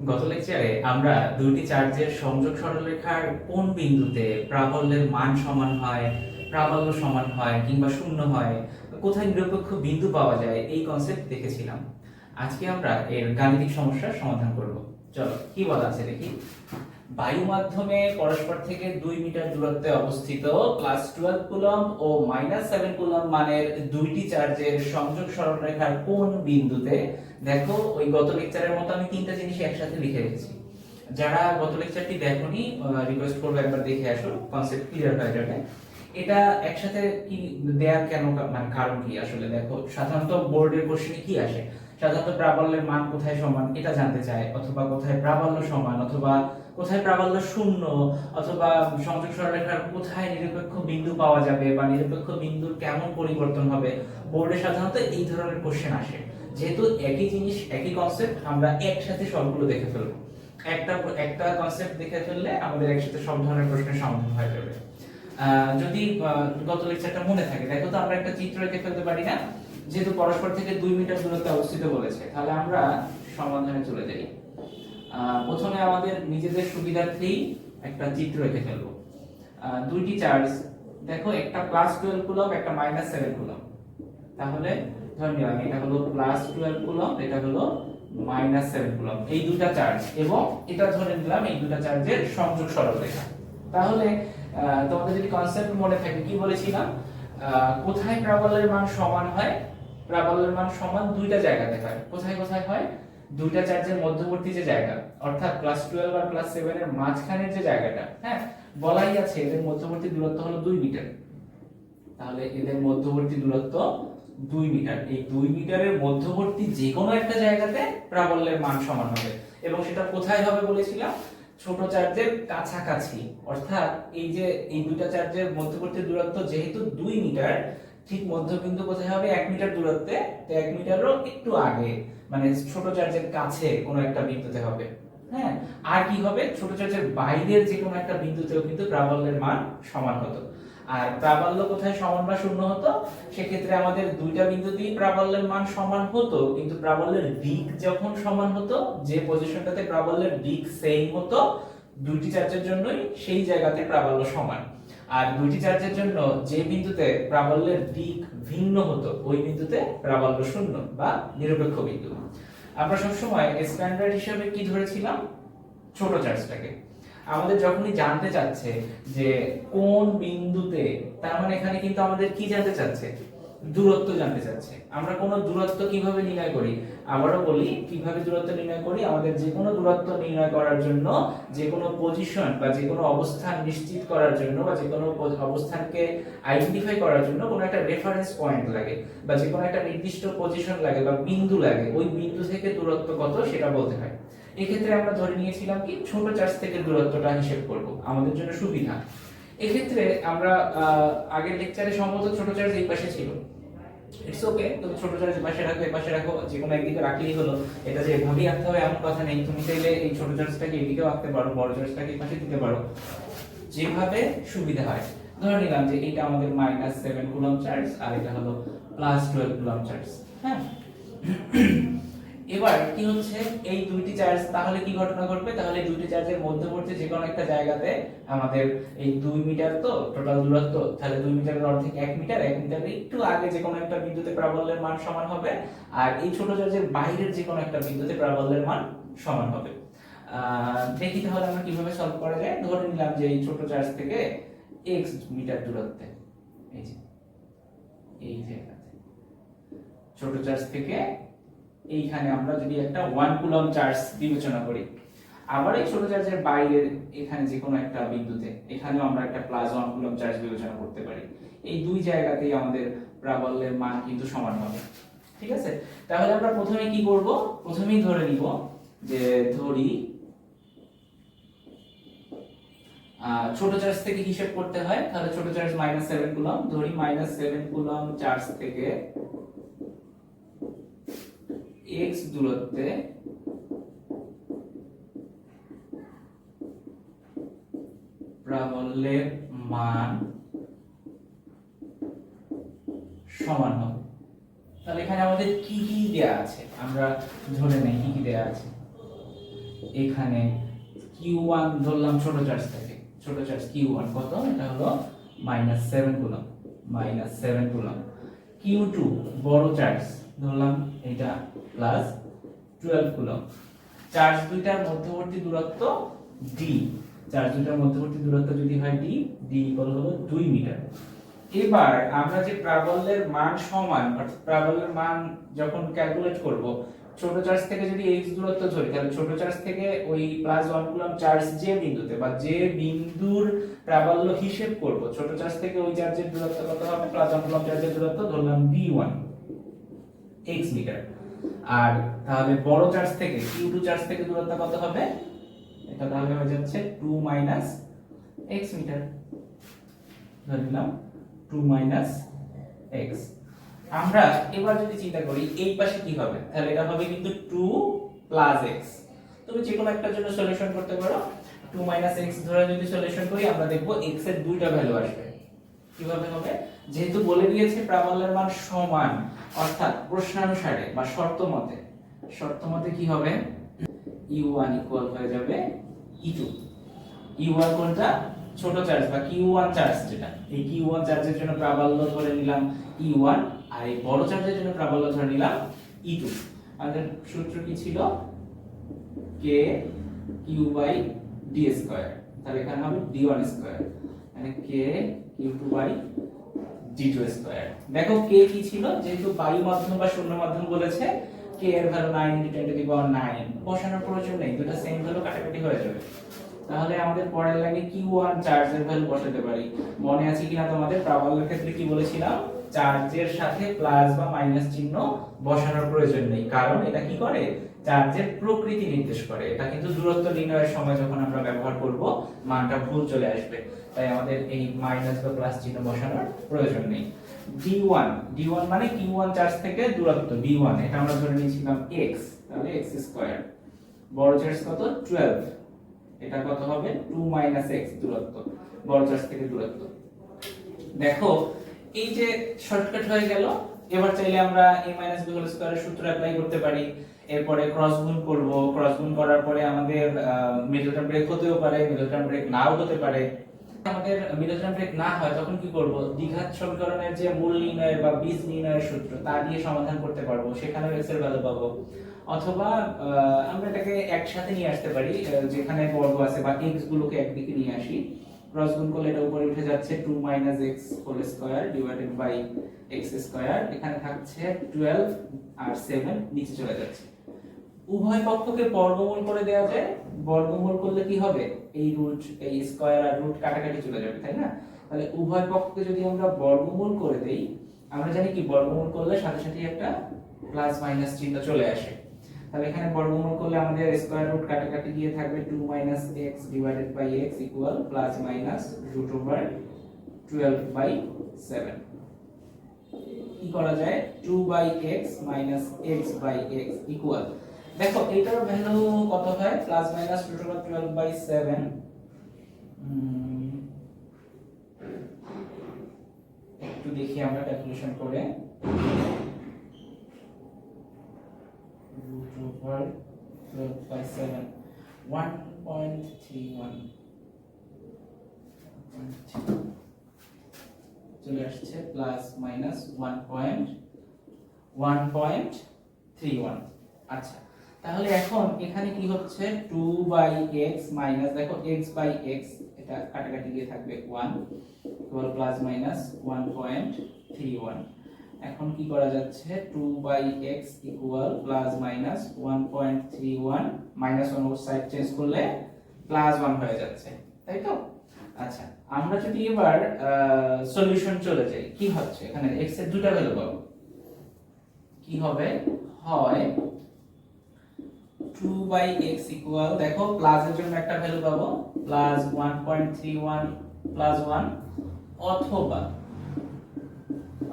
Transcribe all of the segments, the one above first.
গত লেকচারে আমরা দুইটি চার্জের সংযোগ সরলরেখার কোন বিন্দুতে প্রাবল্যের মান সমান হয়, প্রাবল্য সমান হয় কিংবা শূন্য হয়, কোথায় নিরপেক্ষ বিন্দু পাওয়া যায় এই কনসেপ্ট দেখেছিলাম। আজকে আমরা এর গাণিতিক সমস্যার সমাধান করব। চলো কি বলা আছে দেখি। বায়ু মাধ্যমে পরস্পর থেকে 2 মিটার দূরত্বে অবস্থিত +12 কুলম্ব ও -7 কুলম্ব মানের দুইটি চার্জের সংযোগ সরলরেখার কোন বিন্দুতে, দেখো ওই গত লেকচারের মতো আমি তিনটা জিনিস একসাথে লিখে রেখেছি। যারা গত লেকচারটি দেখোনি রিকোয়েস্ট করবো একবার দেখে আসো, কনসেপ্ট ক্লিয়ার হয়ে যাবে। এটা একসাথে কি দেয়ার কেন, মানে কারণ কি আসলে দেখো, সাধারণত বোর্ডের কোশ্চেনে কি আসে, সাধারণত প্রাবল্যের মান কোথায় সমান এটা জানতে চায়, অথবা কোথায় প্রাবল্য সমান, অথবা কোথায় প্রাবল্য শূন্য, অথবা সংযোগ সরলরেখার কোথায় নিরপেক্ষ বিন্দু পাওয়া যাবে বা নিরপেক্ষ বিন্দুর কেমন পরিবর্তন হবে। বোর্ডে সাধারণত এই ধরনের কোশ্চেন আসে। যেহেতু একই জিনিস একই কনসেপ্ট, আমরা একসাথে সবগুলো দেখে ফেলবো। একটা একটা কনসেপ্ট দেখে ফেললে আমাদের একসাথে সব ধরনের প্রশ্নের সমাধান হয়ে যাবে। যদি গত লেকচারটা মনে থাকে, দেখো তো আমরা একটা চিত্র এঁকে ফেলতে পারি না? যেহেতু পরস্পর থেকে 2 মিটার দূরত্বে অবস্থিত বলেছে, তাহলে আমরা সমাধানে চলে যাই। প্রথমে আমাদের নিজেদের সুবিধার্থেই একটা চিত্র এঁকে ফেলবো। দুইটি চার্জ, দেখো একটা +12 কুলম্ব, একটা -7 কুলম্ব। তাহলে ধরে নিলাম এটা হলো +12 কুলম্ব, এটা হলো -7 কুলম্ব, এই দুইটা চার্জ, এবং এটা ধরে নিলাম এই দুইটা চার্জের সংযোগ সরলরেখা। তাহলে তোমাদের যদি কনসেপ্ট মনে থাকে, কি বলেছিলাম, কোথায় প্রাবল্যের মান সমান হয়? প্রাবল্যের মান সমান দুইটা জায়গাতে হয়। কোথায় কোথায় হয়? দুইটা চার্জের মধ্যবর্তী যে জায়গা, অর্থাৎ +12 আর +7 এর মাঝখানের যে জায়গাটা, হ্যাঁ, বলাই আছে এদের মধ্যবর্তী দূরত্ব হলো 2 মিটার। তাহলে এদের মধ্যবর্তী দূরত্ব 2 মিটার। এই 2 মিটারের মধ্যবর্তী যে কোনো একটা জায়গাতে প্রাবল্যের মান সমান হবে, এবং সেটা কোথায় হবে বলেছিলাম? ছোট চার্জের কাছাকাছি। অর্থাৎ এই যে এই দুইটা চার্জের মধ্যবর্তী দূরত্ব যেহেতু 2 মিটার, ঠিক মধ্যবিন্দু কোথায় হবে? 1 মিটার দূরত্বে। তো 1 মিটারও একটু আগে, মানে ছোট চার্জের কাছে কোনো একটা বিন্দুতে হবে। হ্যাঁ, আর কি হবে? ছোট চার্জের বাইরের যে কোনো একটা বিন্দুতেও কিন্তু প্রাবল্যের মান সমান হতো। আর প্রাবল্য কোথায় সমান বা শূন্য হতো? সেক্ষেত্রে আমাদের দুইটা বিন্দুতেই প্রাবল্যের মান সমান হতো, কিন্তু প্রাবল্যের দিক যখন সমান হতো, যে পজিশনটাতে প্রাবল্যের দিক সেম হতো দুইটি চার্জের জন্যই, সেই জায়গাতে প্রাবল্য সমান। আর দুইটি চার্জের জন্য যে বিন্দুতে প্রাবল্যের দিক ভিন্ন হতো, ওই বিন্দুতে প্রাবল্য শূন্য বা নিরপেক্ষ বিন্দু। আমরা সবসময় স্ট্যান্ডার্ড হিসেবে কি ধরেছিলাম? ছোট চার্জটাকে। আমাদের যখনই জানতে চাচ্ছে যে কোন বিন্দুতে, তার মানে এখানে কিন্তু আমাদের কি জানতে চাচ্ছে? দূরত্ব জানতে চাচ্ছে। আমরা কোন দূরত্ব কিভাবে নির্ণয় করি? আবারও বলি, কিভাবে দূরত্ব নির্ণয় করি? আমাদের যে কোনো দূরত্ব নির্ণয় করার জন্য, যে কোনো পজিশন বা যে কোনো অবস্থান নিশ্চিত করার জন্য, বা যে কোনো অবস্থানকে আইডেন্টিফাই করার জন্য কোনো একটা রেফারেন্স পয়েন্ট লাগে, বা যে কোনো একটা নির্দিষ্ট পজিশন লাগে বা বিন্দু লাগে। ওই বিন্দু থেকে দূরত্ব কত সেটা বলতে হয়। এক্ষেত্রে আমরা ধরে নিয়েছিলাম কি, ছোট চার্জ থেকে দূরত্বটা হিসেব করব, আমাদের জন্য সুবিধা। এক্ষেত্রে আমরা আগের লেকচারে সম্ভবত ছোট চার্জ এই পাশে ছিল। ইটস ওকে, তুমি ছোট চার্জ এই পাশে রাখো, এই পাশে রাখো, যে কোনো একদিকে রাখলেই হলো। এটা যে এভাবেই আঁকতে হবে এমন কথা নেই। তুমি চাইলে এই ছোট চার্জটাকে এদিকেও আঁকতে পারো, বড় চার্জটাকে এই পাশে দিতে পারো, যেভাবে সুবিধা হয়। ধরে নিলাম যে এটা আমাদের -7 কুলম্ব চার্জ, আর এটা হলো +12 কুলম্ব চার্জ। হ্যাঁ, এবার কি হচ্ছে, এই দুইটি চার্জ, তাহলে কি ঘটনা ঘটবে? তাহলে দুইটি চার্জের মধ্যবর্তী যে কোনো একটা জায়গাতে আমাদের এই 2 মিটার, তো টোটাল দূরত্ব, তাহলে 2 মিটারের অর্ধেক 1 মিটার, 1 মিটারের একটু আগে যে কোনো একটা বিন্দুতে প্রাবল্যের মান সমান হবে, আর এই ছোট চার্জের বাইরের যে কোনো একটা বিন্দুতে প্রাবল্যের মান সমান হবে। দেখি তাহলে আমরা কিভাবে সলভ করা যায়। ধরে নিলাম যে এই ছোট চার্জ থেকে x মিটার দূরত্বে, এই যে এই জায়গাতে ছোট চার্জ থেকে এইখানে আমরা যদি একটা 1 কুলম্ব চার্জ বিবেচনা করি, আবার এই ছোট চার্জের বাইরের এখানে যে কোনো একটা বিন্দুতে, এখানেও আমরা একটা +1 কুলম্ব চার্জ বিবেচনা করতে পারি। এই দুই জায়গাতেই আমাদের প্রাবল্যের মান কিন্তু সমান হবে। ঠিক আছে, তাহলে আমরা প্রথমে কি করব? প্রথমেই ধরে নিব যে, ধরি ছোট চার্জ থেকে হিসাব করতে হয়, তাহলে ছোট চার্জ -7 কুলম্ব, ধরি -7 কুলম্ব চার্জ থেকে x দূরত্বে প্রাবল্যের মান সমান হবে। তাহলে এখানে আমাদের কি কি দেয়া আছে আমরা ধরে নেই, কি কি দেয়া আছে। এখানে Q1 ধরলাম ছোট চার্জ থেকে, ছোট চার্জ Q1 কত, এটা হলো -7 কুলম্ব, -7 কুলম্ব। Q2 বড় চার্জ ধরলাম এটা +12 কুলম্ব। চার্জ দুইটার মধ্যবর্তী দূরত্ব d, চার্জ দুইটার মধ্যবর্তী দূরত্ব যদি হয় d ইকুয়াল হলো 2 মিটার। এবার আমরা যে প্রাবল্যের মান সমান, অর্থাৎ প্রাবল্যের মান যখন ক্যালকুলেট করব, ছোট চার্জ থেকে যদি x দূরত্ব ধরি, তাহলে ছোট চার্জ থেকে ওই +1 কুলম্ব চার্জ যে বিন্দুতে বা যে বিন্দুর প্রাবল্য হিসেব করব, ছোট চার্জ থেকে ওই চার্জের দূরত্ব কত হবে, +1 কুলম্ব চার্জের দূরত্ব ধরলাম d1 x মিটার। আর তাহলে বড় চার্জ থেকে Q2 চার্জ থেকে দূরত্ব কত হবে, এটা তাহলে হয়ে যাচ্ছে 2 - x মিটার, ধরে নিলাম 2 - x। আমরা এবার যদি চিন্তা করি এই পাশে কি হবে, তাহলে এটা হবে কিন্তু 2 + x। তুমি যে কোনো একটার জন্য সলিউশন করতে পারো। 2 - x ধরে যদি সলিউশন করি, আমরা দেখব x এর দুইটা ভ্যালু আসবে। কিভাবে হবে, যেহেতু বলে দিয়েছে প্রাবল্যের মান সমান, অর্থাৎ প্রশ্নানুসারে বা শর্ত মতে কি হবে, u1 ইকুয়াল হয়ে যাবে e2। u1 কোনটা, ছোট চার্জ বা Q1 চার্জ, যেটা এই Q1 চার্জের জন্য প্রাবল্য ধরে নিলাম E1, আর এই বড় চার্জের জন্য প্রাবল্য ধরে নিলাম E2। আমাদের সূত্র কি ছিল, k q/d², তাহলে এখানে হবে d1 স্কয়ার, মানে k q/d2²। দেখো k কি ছিল, যেহেতু বায়ু মাধ্যম বা শূন্য মাধ্যম বলেছে, k এর ভ্যালু 9 × 10⁹ বসানোর প্রয়োজন নেই, দুটো সেম ভ্যালু কাটাকাটি হয়ে যাবে। তাহলে আমাদের পরের লাইনে Q1 চার্জের ভ্যালু বসাতে পারি। মনে আছে কিনা তোমাদের, প্রাবল্যের ক্ষেত্রে কি বলেছিলাম, চার্জের সাথে প্লাস বা মাইনাস চিহ্ন বসানোর প্রয়োজন নেই, কারণ এটা কি করে, চার্জের প্রকৃতি নির্দেশ করে। এটা কিন্তু দূরত্ব নির্ণয়ের সময় যখন আমরা ব্যবহার করব, মানটা ভুল চলে আসবে, তাই আমাদের এই মাইনাস বা প্লাস চিহ্ন বসানোর প্রয়োজন নেই। d1 মানে Q1 চার্জ থেকে দূরত্ব d1, এটা আমরা ধরে নিয়েছিলাম x, তাহলে x²। বড় চার্জ কত, 12, এটা কত হবে, 2 - x দূরত্ব, বড় চার্জ থেকে দূরত্ব। দেখো এই যে শর্টকাট হয়ে গেল। এবার চাইলে আমরা a - b² এর সূত্র অ্যাপ্লাই করতে পারি। এরপরে ক্রস গুণ করব, ক্রস গুণ করার পরে আমাদের মিডল টার্ম ব্রেক হতেও পারে, মিডল টার্ম ব্রেক নাও হতে পারে। আমাদের মিডল টার্ম ব্রেক না হয় তখন কি করব, দ্বিঘাত সমীকরণের যে মূল নির্ণয় বা বীজ নির্ণয়ের সূত্র, তা দিয়ে সমাধান করতে পারবো, সেখানে x এর ভ্যালু পাবো। অথবা আমরা এটাকে একসাথে নিয়ে আসতে পারি, যেখানে বর্গ আছে বা x গুলোকে একদিকে নিয়ে আসি, ক্রস গুণ করলে এটা উপরে উঠে যাচ্ছে 2 - x² এখানে থাকছে 12 আর 7 নিচে চলে যাচ্ছে। উভয় পক্ষকে বর্গমূল করে দেওয়া যায়, বর্গমূল করলে কি হবে, এই রুট, এই স্কয়ার আর রুট কাটাকাটি চলে যাবে, তাই না? তাহলে উভয় পক্ষকে যদি আমরা বর্গমূল করে দেই, আমরা জানি কি বর্গমূল করলে সাথে সাথে একটা প্লাস মাইনাস চিহ্ন চলে আসে। তাহলে এখানে বর্গমূল করলে আমাদের স্কয়ার রুট কাটাকাটি গিয়ে থাকবে 2 - x/x ইকুয়াল প্লাস মাইনাস √12/7। কি করা যায়, 2/x - x/x ইকুয়াল, দেখো এটার ভ্যালু কত হয়, প্লাস মাইনাস √12/7। একটু দেখি আমরা ক্যালকুলেশন করে, √12/7 1.31 চলে আসছে, প্লাস মাইনাস 1.31। আচ্ছা, তাহলে এখন এখানে কি হচ্ছে, 2/x মাইনাস, দেখো x/x, এটা কাটাকাটি গিয়ে থাকবে 1 ইকুয়াল প্লাস মাইনাস 1.31। এখন কি করা যাচ্ছে, 2/x equal plus minus 1.31, minus 1 ওর সাইড চেঞ্জ করলে প্লাস 1 হয়ে যাচ্ছে, তাই তো? আচ্ছা, আমরা যদি এবার সলিউশন চলে যাই, কি হচ্ছে, এখানে x এর দুটো ভ্যালু পাবো, কি হবে, হয় 2/x ইকুয়াল, দেখো প্লাস এর জন্য একটা ভ্যালু পাবো, প্লাস 1.31 প্লাস 1,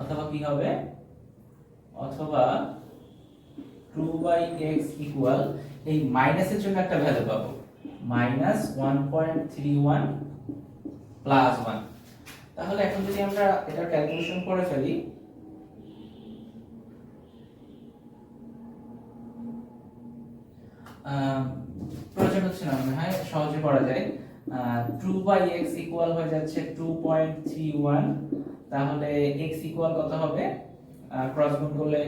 অথবা কি হবে, অথবা 2/x ইকুয়াল, এই মাইনাসের জন্য একটা ভ্যালু পাবো, মাইনাস 1.31 প্লাস 1। তাহলে এখন যদি আমরা এটা ক্যালকুলেশন করে ফেলি, সহজে হচ্ছে না মনে হয়, সহজে করা যায়। 2/x ইকুয়াল হয়ে যাচ্ছে 2.31, তাহলে x ইকুয়াল কত হবে, ক্রস গুণ করলে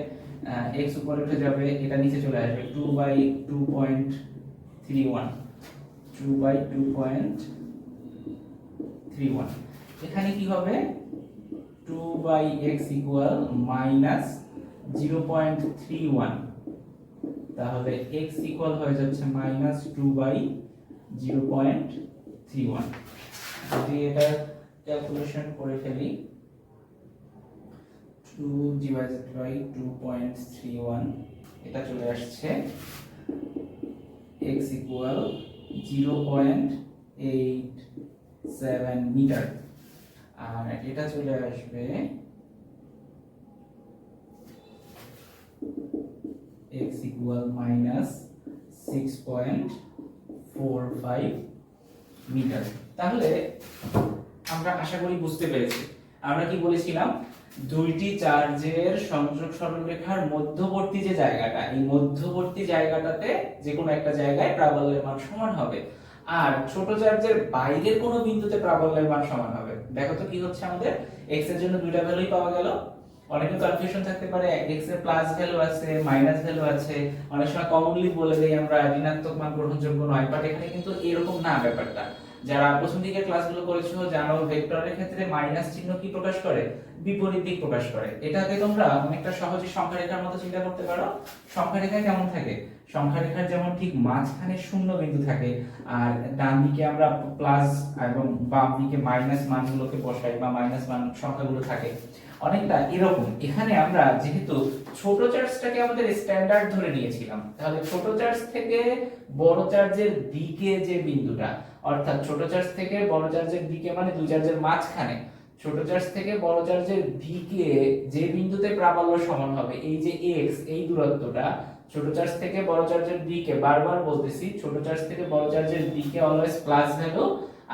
x উপরে উঠে যাবে, এটা নিচে চলে আসবে, 2/2.31, 2/2.31। এখানে কি হবে, 2/x ইকুয়াল মাইনাস 0.31, তাহলে x ইকুয়াল হয়ে যাচ্ছে মাইনাস 2/0.31। যদি এটা ক্যালকুলেশন করে ফেলি, 2 ডিভাইডেড বাই 2.31, এটা চলে আসছে x ইকুয়াল 0.87 মিটার, আর এটা চলে আসবে x ইকুয়াল মাইনাস 6.45 মিটার। তাহলে আমরা আশা করি বুঝতে পেরেছি। আমরা কি বলেছিলাম, দুইটি চার্জের সংযোগ সরলরেখার মধ্যবর্তী যে জায়গাটা, এই মধ্যবর্তী জায়গাটাতে যে কোনো একটা জায়গায় প্রাবল্যের মান সমান হবে, আর ছোট চার্জের বাইরের কোনো বিন্দুতে প্রাবল্যের মান সমান হবে। দেখো তো কি হচ্ছে, আমাদের x এর জন্য দুইটা ভ্যালুই পাওয়া গেল। অনেকের কনফিউশন থাকতে পারে, x এর প্লাস ভ্যালু আছে, মাইনাস ভ্যালু আছে, অনেক সময় কমনলি বলে দেই আমরা ঋণাত্মক মান গ্রহণযোগ্য নয়, বাট এখানে কিন্তু এরকম না ব্যাপারটা। যারা প্রথম দিকের ক্লাসগুলো করেছো জানো, ভেক্টরের ক্ষেত্রে মাইনাস চিহ্ন কি প্রকাশ করে, বিপরীত দিক প্রকাশ করে। এটাকে তোমরা অনেকটা সহজে সংখ্যা রেখার মতো চিন্তা করতে পারো। সংখ্যা রেখায় কেমন থাকে, সংখ্যা রেখার যেমন ঠিক মাঝখানে শূন্য বিন্দু থাকে, আর ডান দিকে আমরা প্লাস এবং বাম দিকে মাইনাস মানগুলোকে বসাই বা মাইনাস মান সংখ্যাগুলো থাকে, অনেকটা এরকম। এখানে আমরা যেহেতু ছোট চার্জটাকে আমাদের স্ট্যান্ডার্ড ধরে নিয়েছিলাম, তাহলে ছোট চার্জ থেকে বড় চার্জের দিকে যে বিন্দুটা, অর্থাৎ ছোট চার্জ থেকে বড় চার্জের দিকে মানে দুই চার্জের মাঝখানে, ছোট চার্জ থেকে বড় চার্জের দিকে যে বিন্দুতে প্রাবল্য সমান হবে, এই যে x, এই দূরত্বটা ছোট চার্জ থেকে বড় চার্জের দিকে, বারবার বলতেছি ছোট চার্জ থেকে বড় চার্জের দিকে অলওয়েজ প্লাস ভ্যালু,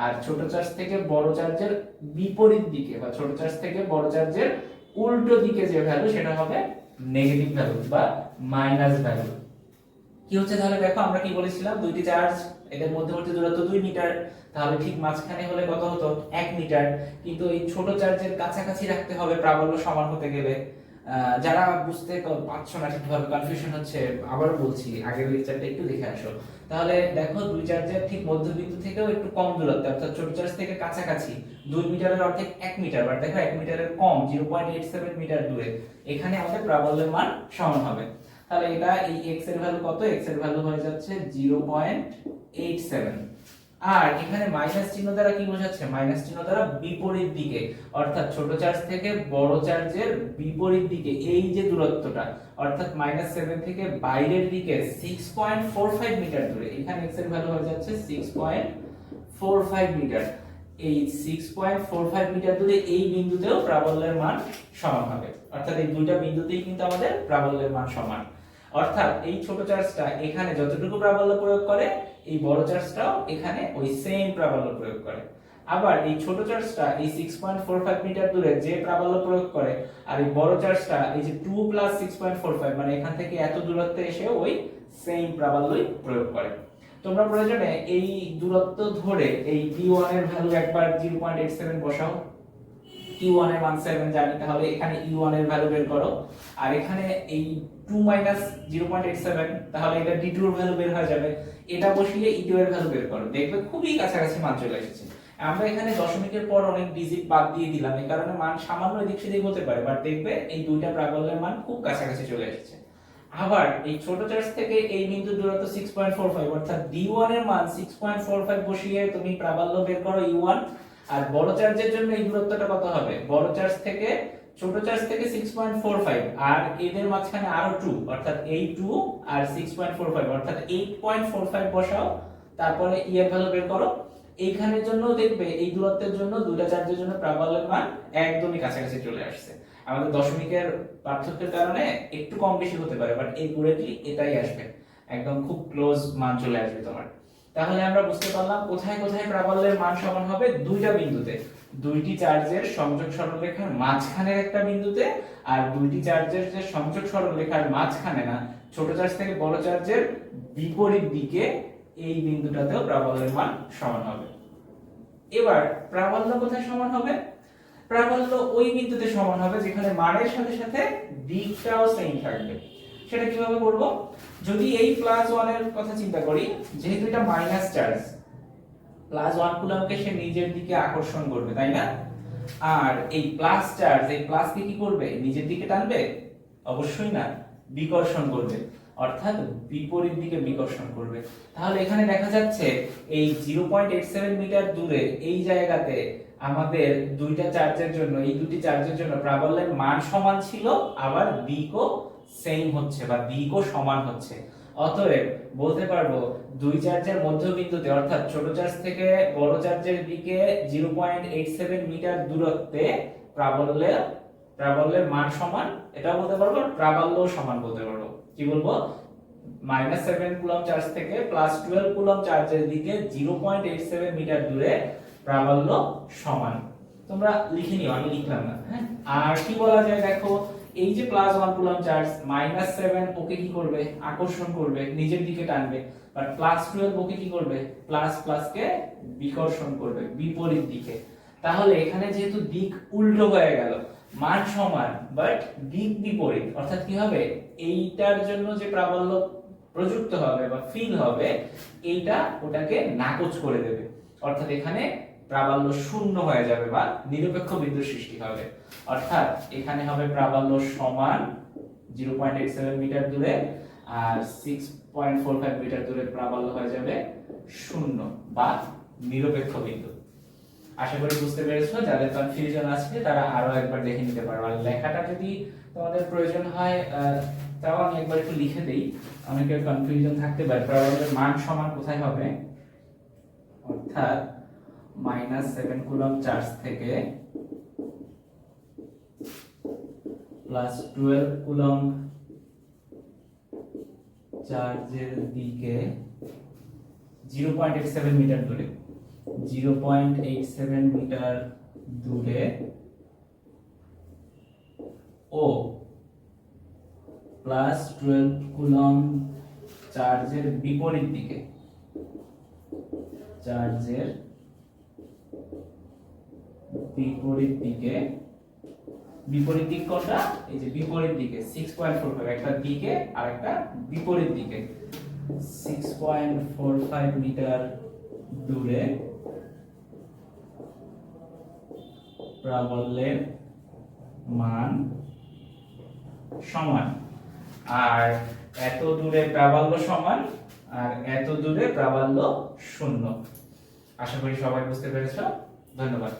আর ছোট চার্জ থেকে বড় চার্জের বিপরীত দিকে বা ছোট চার্জ থেকে বড় চার্জের উল্টো দিকে যে ভ্যালু সেটা হবে নেগেটিভ ভ্যালু বা মাইনাস ভ্যালু। কি হচ্ছে তাহলে দেখো, আমরা কি বলেছিলাম, দুইটি চার্জ, এদের মধ্যবর্তী দূরত্ব 2 মিটার, তাহলে ঠিক মাঝখানে হলে কত হতো, 1 মিটার। কিন্তু এই ছোট চার্জের কাছাকাছি রাখতে হবে প্রাবল্য সমান হতে গেলে। যারা বুঝতে পারছো না ঠিকভাবে, কনফিউশন হচ্ছে, আবার বলছি, আগের লেকচারটা একটু দেখে আসো। তাহলে দেখো, দুই চার্জের ঠিক মধ্যবিন্দু থেকেও একটু কম দূরত্ব, অর্থাৎ ছোট চার্জ থেকে কাছাকাছি 2 মিটারের অর্ধেক 1 মিটার, বাট দেখো 1 মিটারের কম 0.87 মিটার দূরে, এখানে আমাদের প্রাবল্যের মান সমান হবে। তাহলে এটা এই x এর ভ্যালু কত, x এর ভ্যালু হয়ে যাচ্ছে 0.87, আর এখানে মাইনাস চিহ্ন দ্বারা কি বোঝাচ্ছে, মাইনাস চিহ্ন দ্বারা বিপরীত দিকে, অর্থাৎ ছোট চার্জ থেকে বড় চার্জের বিপরীত দিকে এই যে দূরত্বটা, অর্থাৎ -7 থেকে বাইরের দিকে 6.45 মিটার দূরে, এখানে x এর ভ্যালু হয়ে যাচ্ছে 6.45 মিটার। এই 6.45 মিটার দূরে এই বিন্দুতেও প্রাবল্যের মান সমান হবে, অর্থাৎ এই দুইটা বিন্দুতেই কিন্তু আমাদের প্রাবল্যের মান সমান। অর্থাৎ এই ছোট চার্জটা এখানে যতটুকু প্রাবল্য প্রয়োগ করে, এই বড় চার্জটাও এখানে ওই সেম প্রাবল্য প্রয়োগ করে। আবার এই ছোট চার্জটা এই 6.45 মিটার দূরে যে প্রাবল্য প্রয়োগ করে, আর এই বড় চার্জটা এই যে 2 + 6.45, মানে এখান থেকে এত দূরত্বে এসে ওই সেম প্রাবল্যই প্রয়োগ করে। তোমরা প্রয়োজনে এই দূরত্ব ধরে এই t1 এর ভ্যালু একবার 0.87 বসাও, t1 এর মান 7 জানি, তাহলে এখানে e1 এর ভ্যালু বের করো, আর এখানে এই 2 - 0.87, তাহলে এটা d2 এর ভ্যালু বের হয়ে যাবে, এটা বসিয়ে e2 এর ভ্যালু বের করো, দেখবে খুবই কাছাকাছি মান চলে এসেছে। আমরা এখানে দশমিকের পর অনেক ডিজিট বাদ দিয়ে দিলাম, এই কারণে মান সামান্য এদিক সেদিক হতে পারে, বাট দেখবে এই দুইটা প্রাবল্যের মান খুব কাছাকাছি চলে এসেছে। আবার এই ছোট চার্জ থেকে এই বিন্দুর দূরত্ব 6.45, অর্থাৎ d1 এর মান 6.45 বসিয়ে তুমি প্রাবল্য বের করো e1, আর বড় চার্জের জন্য এই দূরত্বটা কত হবে, বড় চার্জ থেকে ছোট চার্জ থেকে 6.45, আর এদের মাঝখানে আরো 2, অর্থাৎ এই 2 আর 6.45, অর্থাৎ 8.45 বসাও, তারপরে e এর ভ্যালু বের করো। এইখানের জন্য দেখবে এই দূরত্বের জন্য দুটো চার্জের জন্য প্রাবল্যের মান একদমই কাছাকাছি চলে আসছে। আমাদের দশমিকের পার্থক্যের কারণে একটু কম বেশি হতে পারে, বাট একুরেটলি এটাই আসবে, একদম খুব ক্লোজ মান চলে আসবে তোমার। তাহলে আমরা বুঝতে পারলাম কোথায় কোথায় প্রাবল্যের মান সমান হবে, দুইটা বিন্দুতে, দুইটি চার্জের সংযোগ সরলরেখার মাঝখানের একটা বিন্দুতে, আর দুইটি চার্জের যে সংযোগ সরলরেখার মাঝখানে না, ছোট চার্জ থেকে বড় চার্জের বিপরীত দিকে এই বিন্দুটাতেও প্রাবল্যের মান সমান হবে। এবার প্রাবল্য কোথায় সমান হবে? প্রাবল্য ওই বিন্দুতে সমান হবে যেখানে মানের সাথে সাথে দিকটাও সেম থাকবে। সেটা কিভাবে করব? যদি এই +1 এর কথা চিন্তা করি, যেহেতু এটা মাইনাস চার্জ, +1 কুলম্বকে সে নিজের দিকে আকর্ষণ করবে, তাই না? আর এই প্লাস চার্জ, এই প্লাসকে কি করবে? নিজের দিকে টানবে? অবশ্যই না, বিকর্ষণ করবে, অর্থাৎ বিপরীত দিকে বিকর্ষণ করবে। তাহলে এখানে দেখা যাচ্ছে এই 0.87 মিটার দূরে এই জায়গাতে আমাদের দুইটা চার্জের জন্য, এই দুটি চার্জের জন্য প্রাবল্যের মান সমান ছিল, আবার দিকও সেম হচ্ছে বা দিকও সমান হচ্ছে। অতএব বলতে পারবো দুই চার্জের মধ্যবিন্দুতে, অর্থাৎ ছোট চার্জ থেকে বড় চার্জের দিকে 0.87 মিটার দূরত্বে প্রাবল্যের মান সমান। এটাও বলতে পারবো, প্রাবল্যও সমান বলতে পারবো। কি বলবো? -7 কুলম্ব চার্জ থেকে +12 কুলম্ব চার্জের দিকে 0.87 মিটার দূরে প্রাবল্য সমান। তোমরা লিখে নিও, আমি লিখলাম না, হ্যাঁ? আর কি বলা যায় দেখো, এই যে +1 কুলম্ব চার্জ, -7 ওকে কি করবে? আকর্ষণ করবে, নিজের দিকে টানবে। আর +12 ওকে কি করবে? প্লাস প্লাসকে বিকর্ষণ করবে বিপরীত দিকে। তাহলে এখানে যেহেতু দিক উল্টো হয়ে গেল, মান সমান বাট দিক বিপরীত, অর্থাৎ কি হবে? এইটার জন্য যে প্রাবল্য প্রযুক্ত হবে বা ফিল হবে, এইটা ওটাকে নাকচ করে দেবে, অর্থাৎ এখানে প্রাবল্য শূন্য হয়ে যাবে বা নিরপেক্ষ বিন্দুর সৃষ্টি হবে। অর্থাৎ এখানে হবে প্রাবল্য সমান 0.87 মিটার দূরে, আর 6.45 মিটার দূরে প্রাবল্য হয়ে যাবে শূন্য বা নিরপেক্ষ বিন্দু। আশা করি বুঝতে পেরেছো। যাদের কনফিউশন আছে তারা আরো একবার দেখে নিতে পারো। আর লেখাটা যদি তোমাদের প্রয়োজন হয় তাও আমি একবার একটু লিখে দেই, অনেকের কনফিউশন থাকতে পারে। প্রাবল্যের মান সমান কোথায় হবে? অর্থাৎ -7 কুলম্ব চার্জ থেকে +12 কুলম্ব চার্জের দিকে 0.87 মিটার দূরে, 0.87 মিটার দূরে ও +12 কুলম্ব চার্জের বিপরীত দিকে, চার্জের বিপরীত দিকে, বিপরীত দিক কোনটা? এই যে বিপরীত দিকে 6.45, একটা দিকে আর একটা বিপরীত দিকে 6.45 মিটার দূরে প্রাবল্যের মান সমান। আর এত দূরে প্রাবল্য সমান, আর এত দূরে প্রাবল্য শূন্য। আশা করি সবাই বুঝতে পেরেছো। ধন্যবাদ।